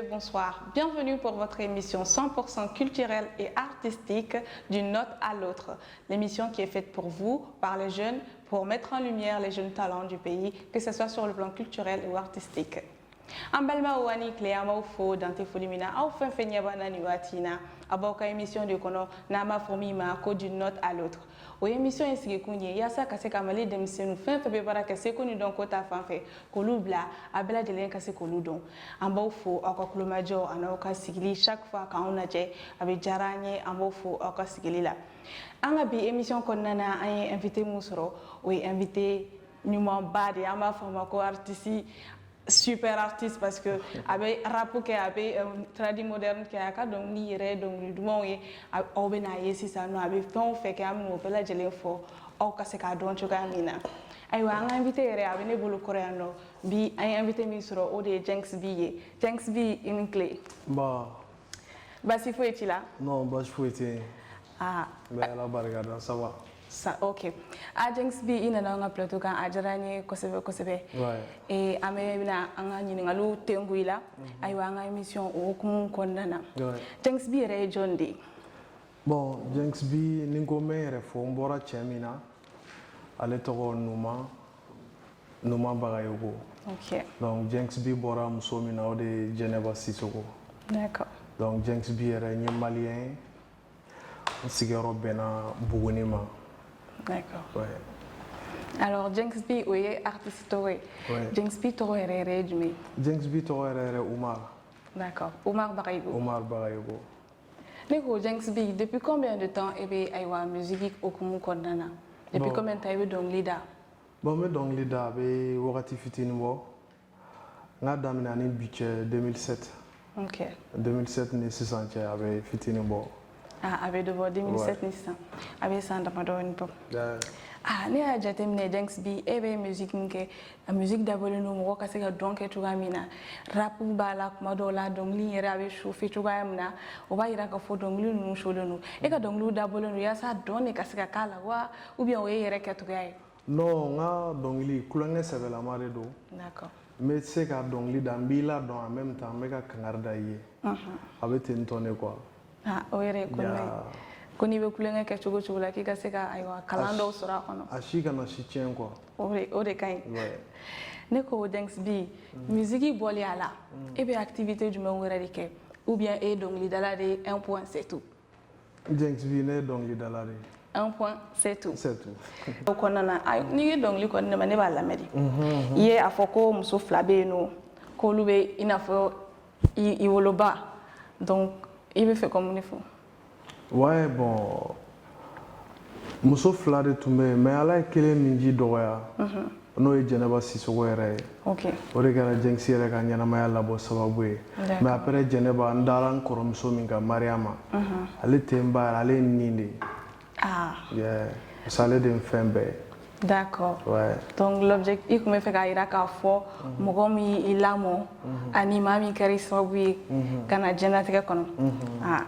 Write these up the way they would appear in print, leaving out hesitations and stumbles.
bonsoir. Bienvenue pour votre émission 100% culturelle et artistique d'une note à l'autre. L'émission qui est faite pour vous, par les jeunes, pour mettre en lumière les jeunes talents du pays, que ce soit sur le plan culturel ou artistique. Ambalma Ouani Cléama Oufo, Dante Folimina, Aoufin Fenyabana Niwatina, Abauka émission de Kono, Nama Fomima, Co d'une note à l'autre. Ou émission ici Kounye, Yasa Kase Kamali Demsenu, Fin Febebara Kase Konu Don Kota Fanfe, Kolubla, Abela de Len Kase Koludon. Ambaufo, Aka Majo, Anaoka Sigili, chaque fois quand on a dit, avec Jaranye, Ambaufo, Aka Sigili là. Anga bi émission Konana, a invité Mousro, ou invité Newman Badi, Ama Famako artiste. Super artiste parce que avec rap qui avec tradi moderne qui a donc lire donc du moins au benaye si ça nous avait fait que am no pela jelen fo au kase ka don choga mina ay wa nga invité re abene bulu coréano bi ay invité mi suro o de Jenks B in clé bah si faut être là non bah je faut être ah mais la bargada ça va ça ok a Jenks B ina na nga plateau kan ajarani kosebe ouais et amena anga nyingalu tenguila ay wa nga émission o kun konnana Jenks B re jondi bon Jenks B ningo mere fo mbora chemina ale to numa bagayogo ok donc Jenks B bora musomina o de Geneva Sissoko d'accord donc Jenks B re ni malien sigaro bena bugunima. D'accord. Ouais. Alors, Jenks B, oui, artiste, oui. Jenks B, tu es du Jenks B, tu es Oumar. D'accord. Oumar Barayigo. Oumar Barayigo. D'accord, Jenks B, depuis combien de temps avez vous musique au Kumu Kondana? Depuis combien de temps avez vous leader? Bon, mais donc leader, j'ai wakati fitini bo. Nga damina ni budget 2007. Ok. 2007 ni 600 avec fitini bo. Ah, avec de 2007 Nissan. Avec ça, on a une pop. Ah, ni a déjà terminé Jenks B, musique nke, musique d'abord nous moi kasi ka donc tu gamina. Rap bala kuma dola donc ligne avec chauffé tu gamina. On va ira ka fo donc lu nous show nous. Et ka donc lu d'abord nous ya ça donne kasi ka kala wa ou bien on ira ka tu gaay. Non, nga donc li kulanga sebe la mare do. D'accord. Mais c'est ka donc li dambila dans en même temps mais ka kangarda yé. Avec tentonné quoi. Ah, oire koni be kulenga ke chugo chugula ki kase ka aywa kalando sura kono ashika na shichen quoi ore kain ouais ne ko Jenks B musique boli ala et be activité du mon radique ou bien et donc li dalade 1 point c'est tout Jenks B ne donc li dalade 1 point c'est tout ko nana ay ni donc li ko ne mane ba la medi ye afoko muso flabe no ko lube inafo I woloba donc il veut faire comme il faut. Ouais, bon. Muso fila de tun bɛ yen mais ala ye kelen min ji dɔgɔya n'o ye Jɛnɛba Sisoko yɛrɛ ye. Ok. O de kɛra Jenks yɛrɛ ka ɲɛnamaya labɔ sababu ye. Mais après Jɛnɛba n dara n kɔrɔmuso min kan Mariama. Ale tɛ n ba yɛrɛ ale ye n nin de ye. Ah. Yeah. Parce que ale de ye n fɛn bɛɛ ye. D'accord. Ouais. Donc l'objectif, il me fait qu'il k'a fɔ mɔgɔ min i lamɔ ani maa min kɛra sababu ye ka na diɲɛlatigɛ kɔnɔ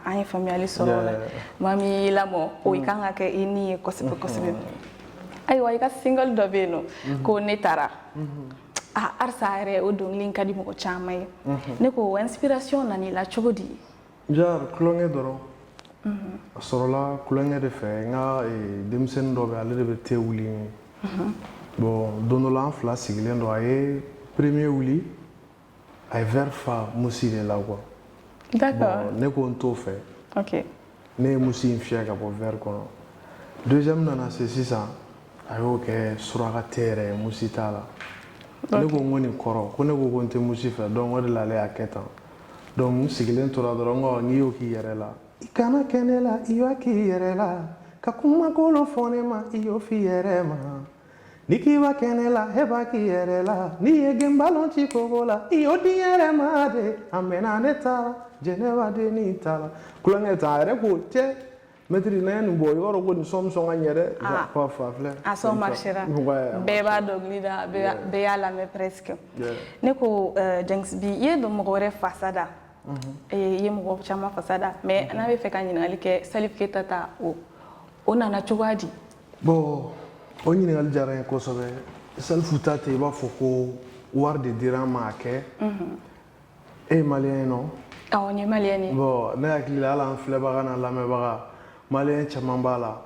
an ye faamuyali sɔrɔ o la maa min i lamɔ o i kan ka kɛ i ni ye kosɛbɛ kosɛbɛ ayiwa i ka single dɔ bɛ yen nɔ ko ne taara arisa yɛrɛ o dɔnkili in ka di mɔgɔ caman ye ne ko inspiration nana i la cogo di jar kulonkɛ dɔrɔn a sɔrɔla kulonkɛ de fɛ n ka denmisɛnnin dɔ bɛ ale de bɛ te wuli bon don dɔ la an fila sigilen don a ye premier wuli a ye verre fa musi de la quoi d'accord ne ko n t'o fɛ ok ne ye musi in fiyɛ ka bɔ verre kɔnɔ deuxième nana se sisan a y'o kɛ suraka te yɛrɛ ye musi t'a la ne ko n ko nin kɔrɔ ko ne ko ko n tɛ musi fɛ donc o de la ale y'a kɛ tan donc n sigilen tora dɔrɔn n ko n'i y'o k'i yɛrɛ la I kana kɛ ne la I y'a k'i yɛrɛ la ka kumakolon fɔ ne ma I y'o f'i yɛrɛ ma ni k'i b'a kɛ ne la e b'a k'i yɛrɛ la n'i ye genbalon ci kogo la I y'o di yɛrɛ ma de a mɛnna ne taara Jɛnɛba de n'i taara kulonkɛ ta a yɛrɛ ko cɛ maître n'a ye nin bɔ i b'a dɔn ko nin sɔn bɛ sɔn ka ɲɛ dɛ fa filɛ a sɔn marchera bɛɛ b'a dɔnkili da bɛɛ y'a lamɛn presque ne ko Jenks B i ye dɔn mɔgɔ wɛrɛ fasada i ye mɔgɔ caman fasada mais n'a bɛ fɛ ka ɲininkali kɛ Salif Keita ta o nana cogoya di bon o ɲininkali diyara n ye kosɛbɛ Salifu ta tɛ i b'a fɔ ko wari de dira n ma a kɛ e malien non awɔ n ye malien ye bon ne hakili la hali an filɛbaga n'a lamɛnbaga malien caman b'a la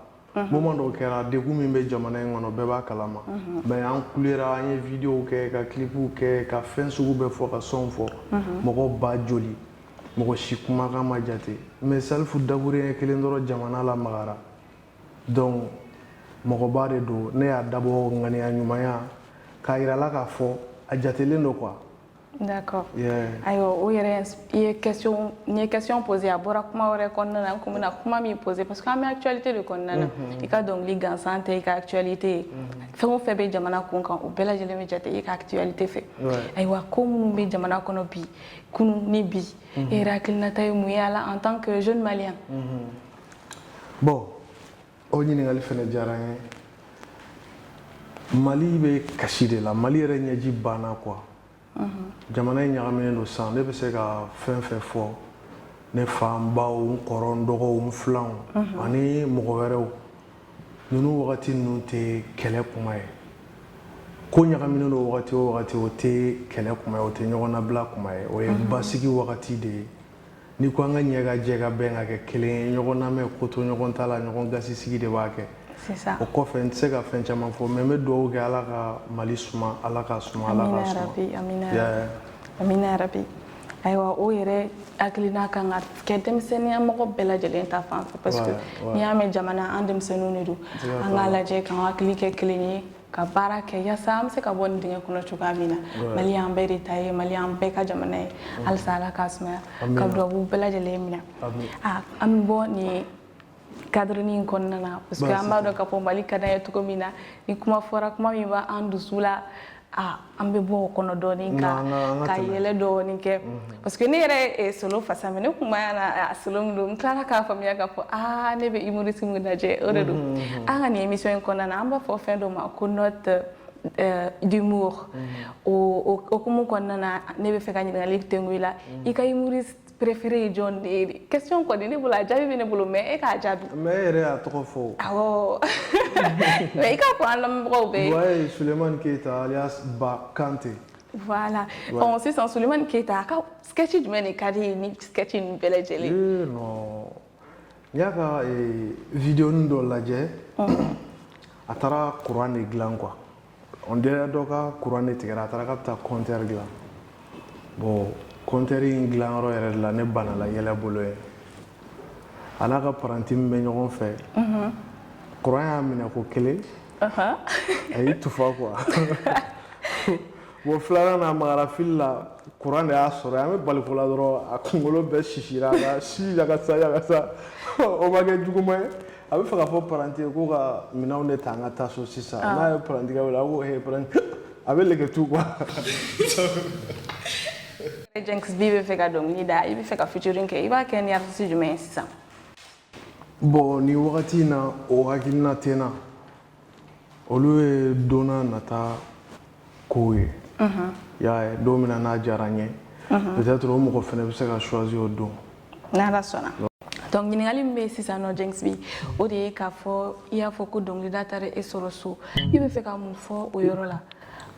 moment dɔw kɛra degun min bɛ jamana in kɔnɔ bɛɛ b'a kalama mais an kulera an ye vidéo kɛ ka clipw kɛ ka fɛn sugu bɛɛ fɔ ka sɔnw fɔ mɔgɔ ba joli mɔgɔ si kumakan ma jate mais Salifu daburuɲɛ kelen dɔrɔn jamana la magara donc mɔgɔba de don ne y'a dabɔ ŋaniya ɲumanya k'a yirala k'a fɔ a jatelen don quoi. D'accord. Ayiwa o yɛrɛ i ye question posé a bɔra kuma wɛrɛ kɔnɔna na n kun bɛna kuma min posé parce que an bɛ actualité de kɔnɔna na i ka dɔnkili gansan tɛ i ka actualité ye fɛn o fɛn bɛ jamana kun kan o bɛɛ lajɛlen bɛ jate i ka actualité fɛ ayiwa ko minnu bɛ jamana kɔnɔ bi kunun ni bi e yɛrɛ hakilinata ye mun ye a la en tant que jeune malien. Bon o ɲininkali fɛnɛ diyara n ye Mali bɛ kasi de la Mali yɛrɛ ɲɛji banna quoi. Jamana in ɲagaminen don san ne bɛ se ka fɛn fɛn fɔ ne fa n baw n kɔrɔ n dɔgɔw n filanw ani mɔgɔ wɛrɛw ninnu wagati ninnu tɛ kɛlɛ kuma ye ko ɲagaminen don wagati o wagati o tɛ kɛlɛ kuma ye o tɛ ɲɔgɔn nabila kuma ye o ye basigi wagati de ye ni ko an ka ɲɛ ka jɛ ka bɛn ka kɛ kelen ye ɲɔgɔn lamɛn ko to ɲɔgɔn ta la ɲɔgɔn gasi sigi de b'a kɛ. O kɔfɛ n tɛ se ka fɛn caman fɔ mais n bɛ dugawu kɛ Ala ka Mali suma Ala ka suma Ala ka suma. Amina yarabi. Ayiwa o yɛrɛ hakilina kan ka kɛ denmisɛnninya mɔgɔ bɛɛ lajɛlen ta fan fɛ parce que n'i y'a mɛn jamana an denmisɛnninw de don an k'a lajɛ k'an hakili kɛ kelen ye ka baara kɛ yaasa an bɛ se ka bɔ nin dingɛ kɔnɔ cogoya min na Mali y'an bɛɛ de ta ye Mali y'an bɛɛ ka jamana ye halisa Ala k'a sumaya ka dugawu bɛɛ lajɛlen minɛ an bɛ bɔ nin cadre in kɔnɔna na parce que an b'a dɔn k'a fɔ Mali ka d'an ye cogo min na ni kuma fɔra kuma min b'an dusu la an bɛ bɔ o kɔnɔ dɔɔni ka yɛlɛ dɔɔni kɛ parce que ne yɛrɛ ye solo fasa mais ne kun b'a na solo min don n tilala k'a faamuya k'a fɔ ne bɛ humoriste min lajɛ o de don an ka nin émission in kɔnɔna na an b'a fɔ fɛn dɔ ma ko note d'humour o hukumu kɔnɔna na ne bɛ fɛ ka ɲininkali tɛngu i la i ka humoriste préféré ye jɔn de ye question kɔni ne bolo a jaabi bɛ ne bolo mais e k'a jaabi. mais e yɛrɛ y'a tɔgɔ fɔ. awɔ mais i k'a fɔ an lamɛnbagaw bɛ. ouais Sulemani Keyita alias Ba Kante. voilà bon sisan Sulemani Keyita a ka sketch jumɛn de ka di ye ni sketch ninnu bɛɛ lajɛlen. non n y'a ka vidéo dɔ lajɛ a taara courant de dilan quoi on dirait dɔ ka courant de tigɛra a taara k'a bɛ taa compteur dilan bon compteur in dilanyɔrɔ yɛrɛ de la ne banala yɛlɛ bolo ye a n'a ka paranti min bɛ ɲɔgɔn fɛ courant y'a minɛ ko kelen a y'i tufa quoi bon filanan na a magara fili la courant de y'a sɔrɔ an bɛ baliko la dɔrɔn a kunkolo bɛɛ sisira a ka si yakasa o ma kɛ juguman ye a bɛ fɛ ka fɔ paranti ye ko ka minɛnw de ta an ka taa so sisan n'a ye paranti kɛ wele a ko he paranti a bɛ lege tu quoi. Jenks bi bɛ fɛ ka dɔnkili da i bɛ fɛ ka featuring kɛ i b'a kɛ ni artiste jumɛn ye sisan. bon ni wagati in na o hakilina tɛ n na olu ye don n'a nata kow ye y'a ye don min na n'a diyara n ye peut-être o mɔgɔ fɛnɛ bɛ se ka choisir o don. n'Ala sɔnna. donc ɲininkali min bɛ yen sisan nɔ Jenks bi o de ye k'a fɔ i y'a fɔ ko dɔnkilida taara e sɔrɔ so i bɛ fɛ ka mun fɔ o yɔrɔ la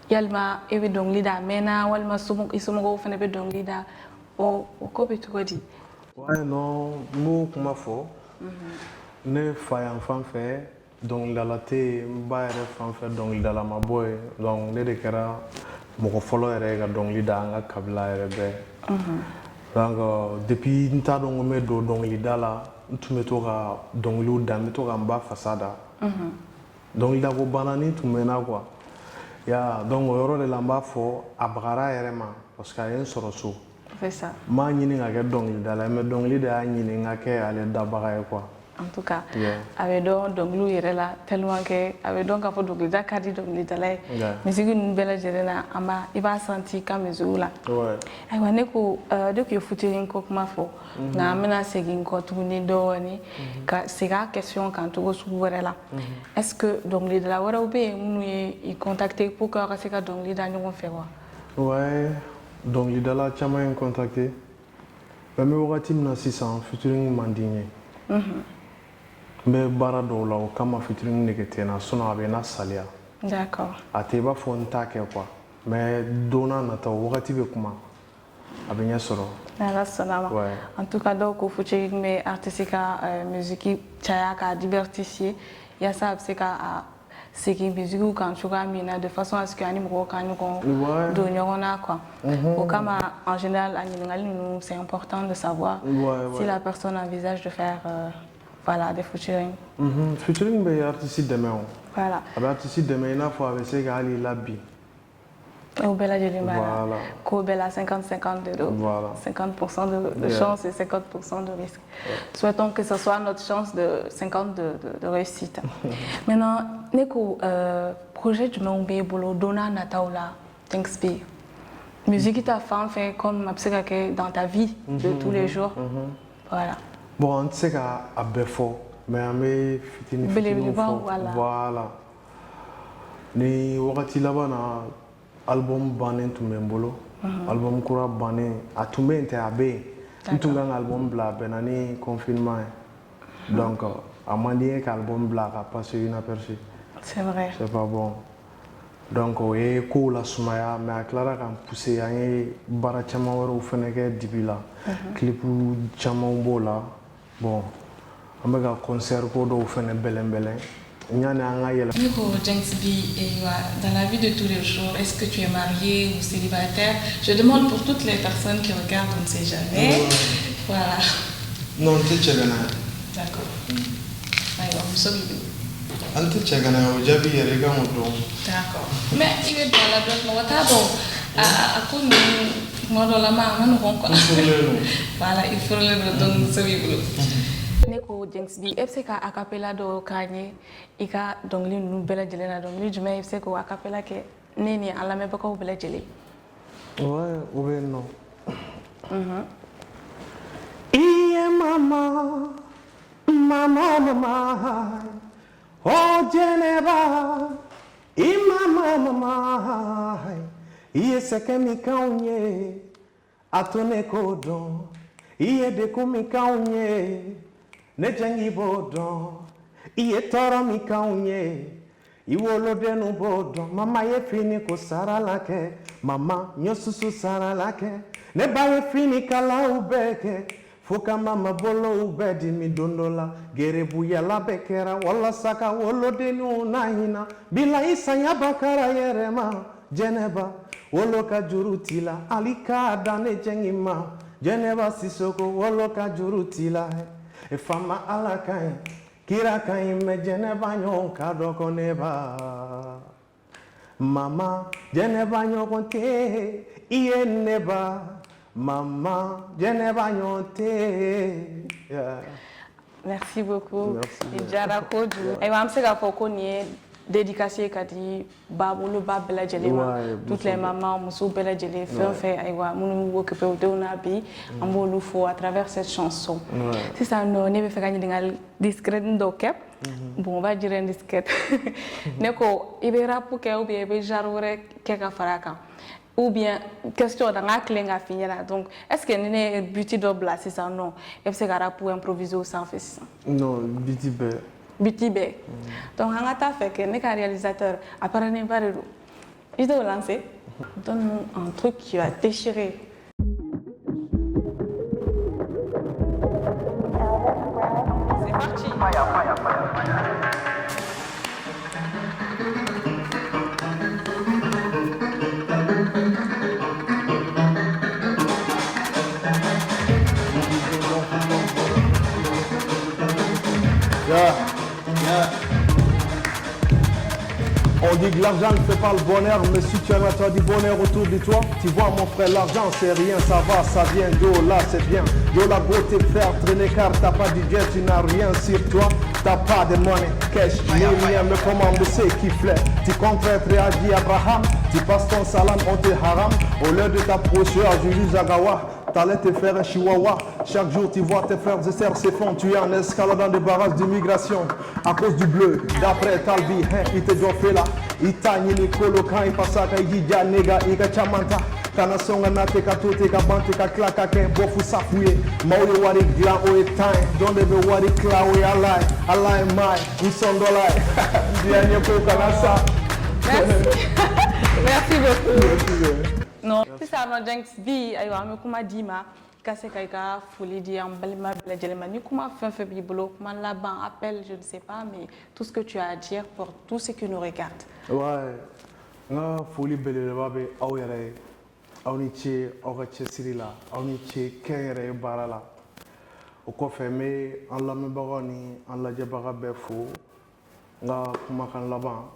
yalima e bɛ dɔnkili da a mɛnna walima i somɔgɔw fana bɛ dɔnkili da o ko bɛ cogo di. ouais non n b'o kuma fɔ ne fa yan fan fɛ dɔnkilidala tɛ yen n ba yɛrɛ fan fɛ dɔnkilidala ma bɔ yen donc ne de kɛra mɔgɔ fɔlɔ yɛrɛ ye ka dɔnkili da an ka kabila yɛrɛ bɛɛ donc depuis n t'a dɔn ko n bɛ don dɔnkilida la n tun bɛ to ka dɔnkiliw da n bɛ to ka n ba fasa da dɔnkilida ko banna ni tun bɛ n na quoi. donc o yɔrɔ de la n b'a fɔ a bagara yɛrɛ ma parce que a ye n sɔrɔ so n m'a ɲini ka kɛ dɔnkilidala ye mais dɔnkili de y'a ɲini n ka kɛ ale dabaga ye quoi. en tout cas a bɛ dɔn dɔnkiliw yɛrɛ la tellement que a bɛ dɔn k'a fɔ dɔnkilida ka di dɔnkilidala ye misigi ninnu bɛɛ lajɛlen na i b'a senti ka misigiw la ayiwa ne ko de tun ye featuring ko kuma fɔ nka an bɛna segin kɔ tuguni dɔɔni ka segin a question kan cogo sugu wɛrɛ la est-ce que dɔnkilidala wɛrɛw bɛ yen minnu ye i contacter pour que aw ka se ka dɔnkili da ɲɔgɔn fɛ wa. ouais dɔnkilidala caman ye n contacter mais n bɛ wagati min na sisan featuring man di n ye. n bɛ baara dɔw la o kama featuring nege tɛ n na sinon a bɛ n na saliya. d'accord. a tɛ i b'a fɔ n t'a kɛ quoi mais don n'a nataw wagati bɛ kuma a bɛ ɲɛ sɔrɔ. Ala sɔnna ma. En tout cas dɔw ko featuring bɛ artiste ka musique caya ka diversifier yasa a bɛ se ka segin musique kan cogoya min na de façon à ce que ani mɔgɔw ka ɲɔgɔn don ɲɔgɔn na quoi. O kama en général a ɲininkali ninnu c'est important de savoir si la personne envisage de faire voilà des featuring. Featuring bɛ artiste dɛmɛ o. Voilà. A bɛ artiste dɛmɛ i n'a fɔ a bɛ se ka hali labin. Au bel voilà. Qu'au bel à 50-50 voilà. 50% de chance et 50% de risque. Souhaitons que ce soit notre chance de 50 de réussite. Maintenant, Neko, projet du Mongbe Bolo, Dona Nataola, Thanksby. Musique qui t'a fait comme dans ta vie de tous les jours. Voilà. Bon, on sait qu'à Befo, mais on met fitini voilà. Ni wakati là-bas album bannen tun bɛ n bolo album kura bannen a tun bɛ yen tɛ a bɛ yen n tun kan ka album bila a bɛnna ni confinement ye donc a man di n ye ka album bila ka passer inaperçu. C'est vrai. C'est pas bon donc o ye kow lasumaya mais a tilara ka n pousser an ye baara caman wɛrɛw fɛnɛ kɛ dibi la clipu camanw b'o la bon an bɛ ka concert ko dɔw fɛnɛ bɛlɛn Nico Thanksby, dans la vie de tous les jours, est-ce que tu es marié ou célibataire? Je demande pour toutes les personnes qui regardent, on ne sait jamais. Voilà. Non, tu es d'accord. Alors, nous sommes d'accord. Mais il est dans la bloc, on va voilà, il faut le donc nous sommes Neko Thanksby, est-ce que a cappella do kanye ika dongli nu bela jele na dongli jumé est-ce que a cappella ke neni ala me bako bela jele? Ouais, ouais non. Iye mama, mama, oh Geneva, mama, iye seke mi kaunye, atone kodon, iye de kumi kaunye. Ne jangi bodon, iye toro mi kaunye, iwolo denu bodon, mama ye fini ko sara lake, mama nyosusu sara lake, ne ba ye fini kala ubeke, fuka mama bolo ubedi mi dondola, gerebu yala bekera, wala saka wolo denu nahina, bila isa bakara yerema, Geneva, wolo ka jurutila, alika dane jangi ma, Geneva sisoko, wolo ka jurutila he. E fama ala kai kira kai me Geneva nyon kadoko neba mama Geneva nyon konte iye neba mama Geneva nyon te. Merci beaucoup. Ijara kodu. Aiwa amsega foko ni dédicacé kadi babulu babela jelema toutes les mamans musu bela jele fait aiwa munu occupé de onabi ambolu fo à travers cette chanson. C'est ça no ne be feka ni dingal discret ndoke. Bon on va dire indiscret. Neko ibe rapu ke ou bien ibe jarure ke ka faraka. Ou bien question dans la clé à finir là. Donc est-ce que n'est beauty double là c'est ça non? Est-ce que rap pour improviser ou sans faire ça? Non, beauty be. Bitibé. Donc, on a fait que les réalisateurs apparemment pas de l'eau. Je dois lancer. Donne-nous un truc qui va déchirer. C'est parti. On dit que l'argent ne fait pas le bonheur, mais si tu as du bonheur autour de toi, tu vois mon frère, l'argent c'est rien, ça va, ça vient, yo là c'est bien, yo la beauté faire traîner car t'as pas de jet, tu n'as rien sur toi, t'as pas de money, cash, ni rien, mais comment me sait qui plaît, tu comptes réagir Abraham, tu passes ton salam, on te haram, au lieu de t'approcher à Juju Zagawa, t'allais te faire un chihuahua. Chaque jour, tu vois tes frères et sœurs se font tuer en escaladant des barrages d'immigration. À cause du bleu, d'après Talbi, il te doit faire là. Il t'a ni les colocan, il passe à Kaïdja, nega, il a chamanta. Kana songa na te ka tote ka bante ka klaka ke bofu safuye. Mauye wari gla o etain, donde be wari kla o alai mai, isondolai. Dia nyepo kana sa. Merci beaucoup. non c'est ça non Jenks bi aywa me kuma dima kase kay ka foli di am balima bela jelema ni kuma fin bi bolo kuma là-bas appel je ne sais pas mais tout ce que tu as à dire pour tous ceux qui nous regardent. Ouais nga foli beleleba be aw yɛrɛ aw ni ce aw ka cɛsiri la aw ni ce kɛn yɛrɛ ye baara la o kɔfɛ n bɛ an lamɛnbagaw ni an lajɛbaga bɛɛ fo n ka kumakan laban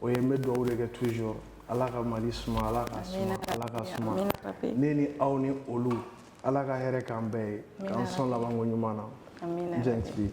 o ye n bɛ dugawu de kɛ toujours ala ka mali suma ala ka suma ala ka suma ne ni aw ni olu ala ka hɛrɛ k'an bɛɛ ye k'an sɔn labanko ɲuman na Jenks B.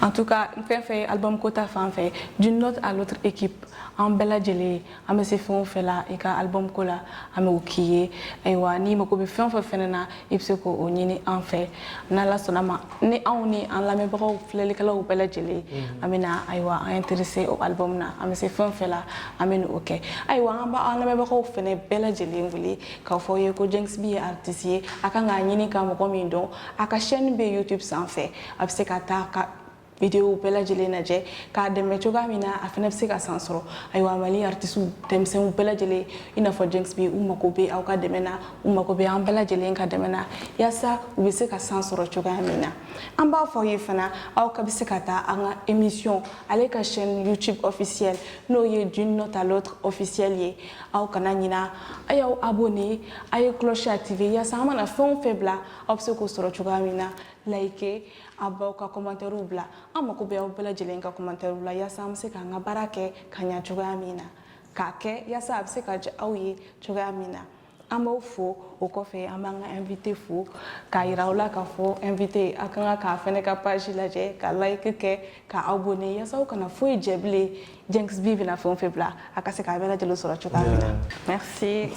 En tout cas, fait album Kota fait d'une note à l'autre équipe. En bella jelly, à me fait fait là et album Kola, à me oukier, et wani me coupe fait fenena, et pseudo au nini en fait. Nala sonama, ni en la même bro, flélicala ou bella jelly, amena, aywa, intéressé au album na, à me fait là, amène ok. Aywa, en la même bro, fene bella jelly, voulez, quand faut y que Jenks B artiste, à quand nini comme comindo, à ka chaîne B YouTube sans fait, à ce vidéo bela jele naje ka deme coga mina afena se ka sansoro aywa mali artistu demsen bela jele ina fo Jenks B umako be aw ka deme na umako be an bela jele ka deme na yasa u be se ka sansoro coga mina an ba fo ye fana aw ka be se ka ta an émission ale ka chaîne YouTube officielle no ye d'une note à l'autre officielle ye aw kana nyina ayaw abonné ay cloche activé yasa amana fon febla aw se ko soro coga mina like abaw ka commentaire bla amako be bela jelen ka commentaire bla yasa am se ka nga barake kanya coga mina ka ke yasa am se ka awi coga mina amaw fo o kofe amanga invité fo ka irawla ka fo invité akanga ka fene ka page la je ka like ke ka abonné yasa o kana fo jeble Jenks B na fo febla akase ka bela jelo sura coga mina merci.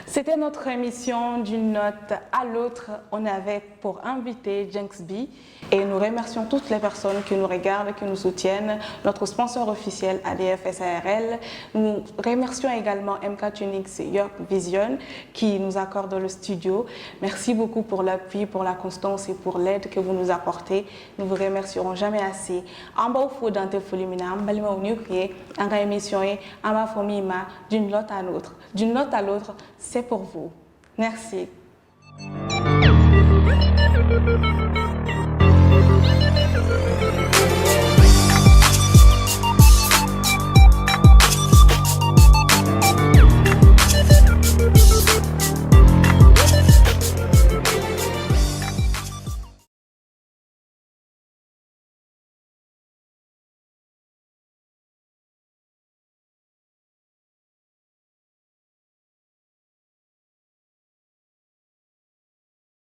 C'était notre émission d'une note à l'autre. On avait pour invité Jenks B et nous remercions toutes les personnes qui nous regardent, qui nous soutiennent, notre sponsor officiel ADF SARL. Nous remercions également MK Tunix York Vision qui nous accorde le studio. Merci beaucoup pour l'appui, pour la constance et pour l'aide que vous nous apportez. Nous vous remercierons jamais assez. En bas au fond dans tes folies, en émission et en ma famille d'une note à l'autre. D'une note à l'autre, c'est pour vous. Merci.